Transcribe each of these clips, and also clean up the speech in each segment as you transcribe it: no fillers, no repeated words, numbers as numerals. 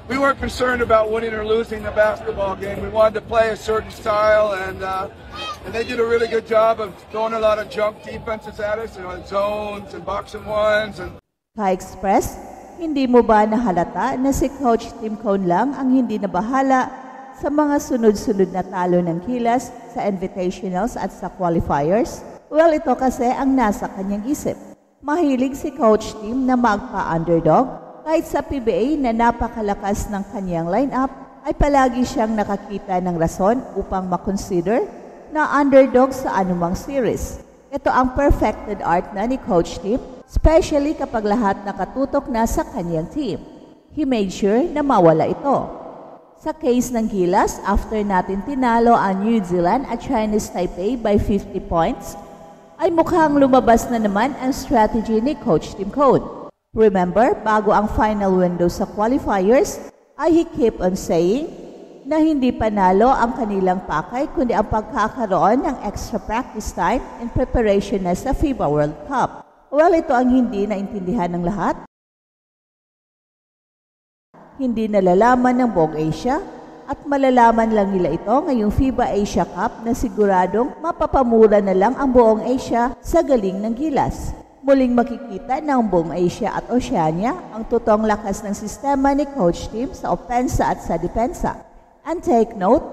we weren't concerned about winning or losing the basketball game. We wanted to play a certain style, and they did a really good job of throwing a lot of junk defenses at us, zones and box and ones. Ka-Express, hindi mo ba nahalata na si Coach Tim Cone lang ang hindi nabahala sa mga sunod-sunod na talo ng Gilas sa invitationals at sa qualifiers? Well, ito kasi ang nasa kanyang isip. Mahilig si Coach Tim na magpa-underdog. Kahit sa PBA na napakalakas ng kanyang lineup, ay palagi siyang nakakita ng rason upang makonsider na underdog sa anumang series. Ito ang perfected art na ni Coach Tim, especially kapag lahat nakatutok na sa kanyang team. He made sure na mawala ito. Sa case ng Gilas, after natin tinalo ang New Zealand at Chinese Taipei by 50 points, ay mukhang lumabas na naman ang strategy ni Coach Tim Cone. Remember, bago ang final window sa qualifiers, ay he kept on saying na hindi panalo ang kanilang pakay kundi ang pagkakaroon ng extra practice time in preparation na sa FIBA World Cup. Well, ito ang hindi naintindihan ng lahat. Hindi nalalaman ng buong Asia at malalaman lang nila ito ngayong FIBA Asia Cup na siguradong mapapamura na lang ang buong Asia sa galing ng Gilas. Muling makikita ng buong Asia at Oceania ang totoong lakas ng sistema ni Coach Tim sa opensa at sa depensa. And take note,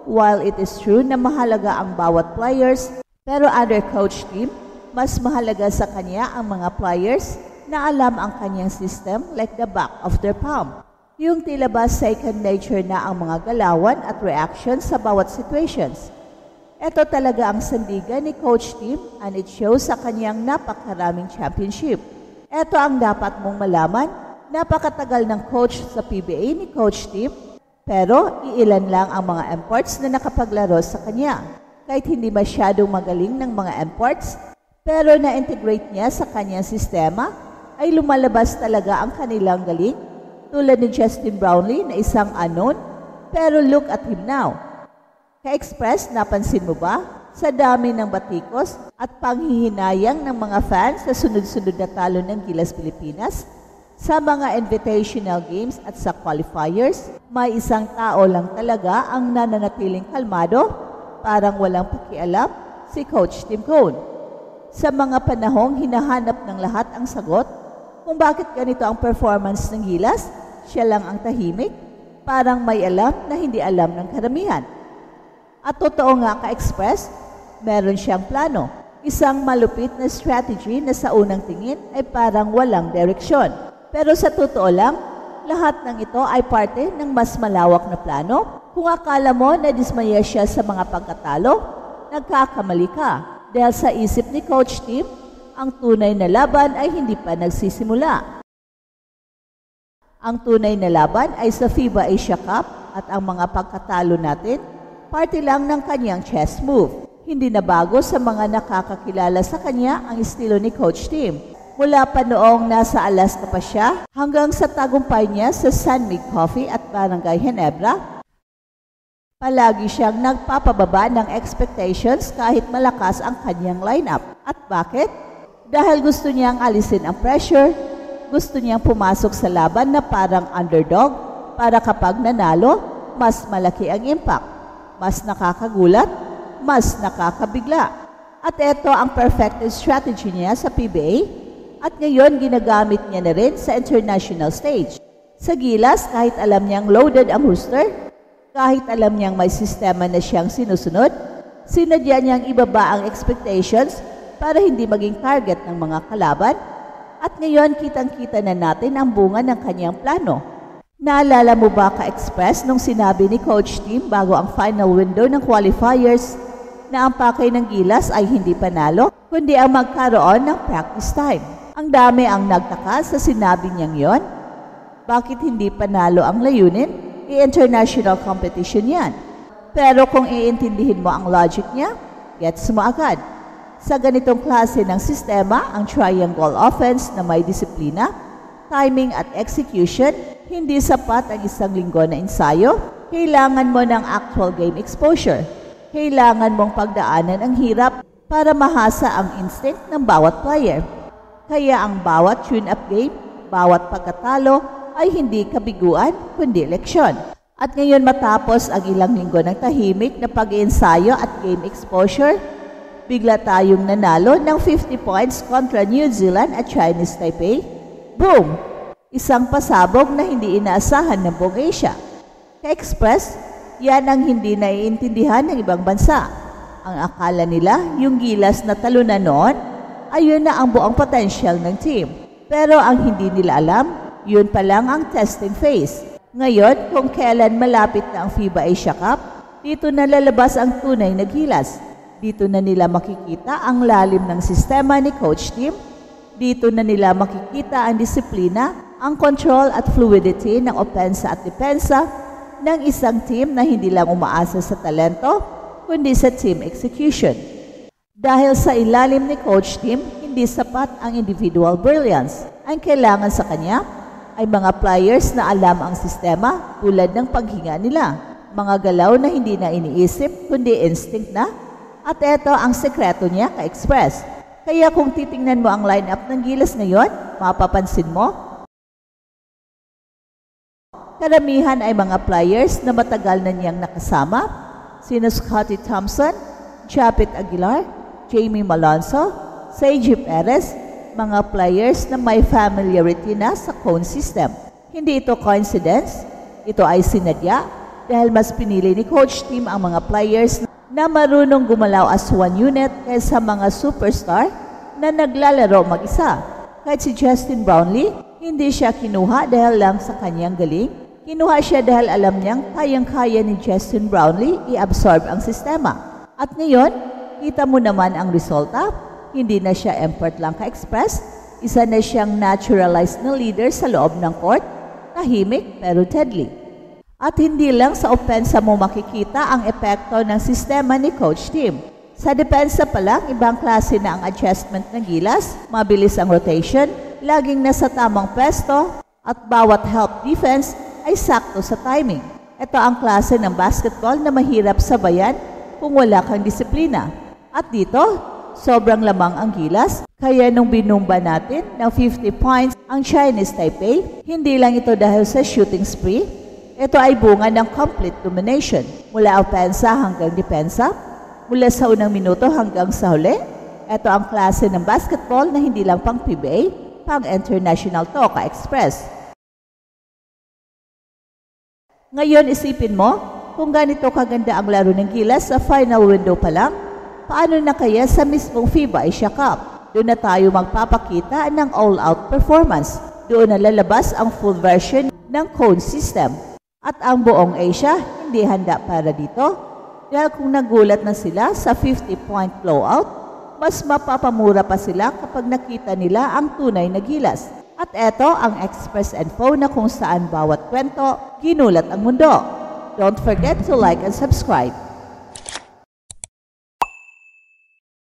while it is true na mahalaga ang bawat players, pero under Coach Tim, mas mahalaga sa kanya ang mga players na alam ang kanyang system like the back of their palm. Yung tila ba second nature na ang mga galawan at reactions sa bawat situations. Ito talaga ang sandigan ni Coach Tim and it shows sa kanyang napakaraming championship. Ito ang dapat mong malaman, napakatagal ng coach sa PBA ni Coach Tim, pero iilan lang ang mga imports na nakapaglaro sa kanya. Kahit hindi masyadong magaling ng mga imports, pero na-integrate niya sa kanyang sistema, ay lumalabas talaga ang kanilang galing, tulad ni Justin Brownlee na isang unknown, pero look at him now. Ka-Express, napansin mo ba? Sa dami ng batikos at panghihinayang ng mga fans sa sunod-sunod na talo ng Gilas Pilipinas, sa mga invitational games at sa qualifiers, may isang tao lang talaga ang nananatiling kalmado, parang walang pakialam, si Coach Tim Cone. Sa mga panahong hinahanap ng lahat ang sagot, kung bakit ganito ang performance ng Gilas, siya lang ang tahimik, parang may alam na hindi alam ng karamihan. At totoo nga Ka-Express, meron siyang plano. Isang malupit na strategy na sa unang tingin ay parang walang direksyon. Pero sa totoo lang, lahat ng ito ay parte ng mas malawak na plano. Kung akala mo na dismaya siya sa mga pagkatalo, nagkakamali ka. Dahil sa isip ni Coach Tim, ang tunay na laban ay hindi pa nagsisimula. Ang tunay na laban ay sa FIBA Asia Cup at ang mga pagkatalo natin, parte lang ng kanyang chess move. Hindi na bago sa mga nakakakilala sa kanya ang estilo ni Coach Tim. Mula pa noong nasa Alaska pa siya, hanggang sa tagumpay niya sa San Mig Coffee at Barangay Ginebra, palagi siyang nagpapababa ng expectations kahit malakas ang kanyang lineup. At bakit? Dahil gusto niyang alisin ang pressure, gusto niyang pumasok sa laban na parang underdog para kapag nanalo, mas malaki ang impact. Mas nakakagulat, mas nakakabigla. At ito ang perfected strategy niya sa PBA at ngayon ginagamit niya na rin sa international stage. Sa Gilas, kahit alam niyang loaded ang roster, kahit alam niyang may sistema na siyang sinusunod, sinadya niyang ibaba ang expectations para hindi maging target ng mga kalaban at ngayon kitang-kita na natin ang bunga ng kanyang plano. Naalala mo ba Ka-Express nung sinabi ni Coach Tim bago ang final window ng qualifiers na ang pakay ng Gilas ay hindi panalo, kundi ang magkaroon ng practice time? Ang dami ang nagtaka sa sinabi niyang yon. Bakit hindi panalo ang layunin? I-international competition yan. Pero kung iintindihin mo ang logic niya, gets mo agad. Sa ganitong klase ng sistema, ang triangle offense na may disiplina, timing at execution, hindi sapat ang isang linggo na ensayo. Kailangan mo ng actual game exposure. Kailangan mong pagdaanan ang hirap para mahasa ang instinct ng bawat player. Kaya ang bawat tune-up game, bawat pagkatalo, ay hindi kabiguan kundi leksyon. At ngayon matapos ang ilang linggo ng tahimik na pag-iensayo at game exposure, bigla tayong nanalo ng 50 points kontra New Zealand at Chinese Taipei. Boom! Isang pasabog na hindi inaasahan ng buong Asia. Ka-express, yan ang hindi naiintindihan ng ibang bansa. Ang akala nila, yung gilas na talunan noon, ayun na ang buong potential ng team. Pero ang hindi nila alam, yun pa lang ang testing phase. Ngayon, kung kailan malapit na ang FIBA Asia Cup, dito na lalabas ang tunay na gilas. Dito na nila makikita ang lalim ng sistema ni Coach Tim. Dito na nila makikita ang disiplina, ang control at fluidity ng opensa at depensa ng isang team na hindi lang umaasa sa talento, kundi sa team execution. Dahil sa ilalim ni Coach Tim, hindi sapat ang individual brilliance. Ang kailangan sa kanya ay mga players na alam ang sistema tulad ng paghinga nila. Mga galaw na hindi na iniisip kundi instinct na. At ito ang sekreto niya ka-express. Kaya kung titingnan mo ang lineup ng Gilas ngayon, mapapansin mo, karamihan ay mga players na matagal na niyang nakasama. Sina Scotty Thompson, Japit Aguilar, Jamie Malonzo, Seiji Perez, mga players na may familiarity na sa cone system. Hindi ito coincidence, ito ay sinadya dahil mas pinili ni Coach Tim ang mga players na marunong gumalaw as one unit kaysa mga superstar na naglalaro mag-isa. Kahit si Justin Brownlee, hindi siya kinuha dahil lang sa kanyang galing. Kinuha siya dahil alam niyang kayang-kaya ni Justin Brownlee i-absorb ang sistema. At ngayon, kita mo naman ang resulta. Hindi na siya import lang ka-express, isa na siyang naturalized na leader sa loob ng court, tahimik pero deadly. At hindi lang sa opensa mo makikita ang epekto ng sistema ni Coach Tim. Sa depensa pa lang, ibang klase na ang adjustment ng Gilas, mabilis ang rotation, laging nasa tamang pwesto, at bawat help defense ay sakto sa timing. Ito ang klase ng basketball na mahirap sabayan kung wala kang disiplina. At dito, sobrang lamang ang Gilas, kaya nung binumba natin ng 50 points ang Chinese Taipei, hindi lang ito dahil sa shooting spree, ito ay bunga ng complete domination. Mula opensa hanggang depensa, mula sa unang minuto hanggang sa huli, ito ang klase ng basketball na hindi lang pang PBA, pang international to ka-express. Ngayon isipin mo, kung ganito kaganda ang laro ng Gilas sa final window pa lang, paano na kaya sa mismong FIBA Asia Cup? Doon na tayo magpapakita ng all-out performance. Doon na lalabas ang full version ng cone system. At ang buong Asia hindi handa para dito. Dahil kung nagulat na sila sa 50-point blowout, mas mapapamura pa sila kapag nakita nila ang tunay na Gilas. At eto ang Express Info na kung saan bawat kwento ginulat ang mundo. Don't forget to like and subscribe.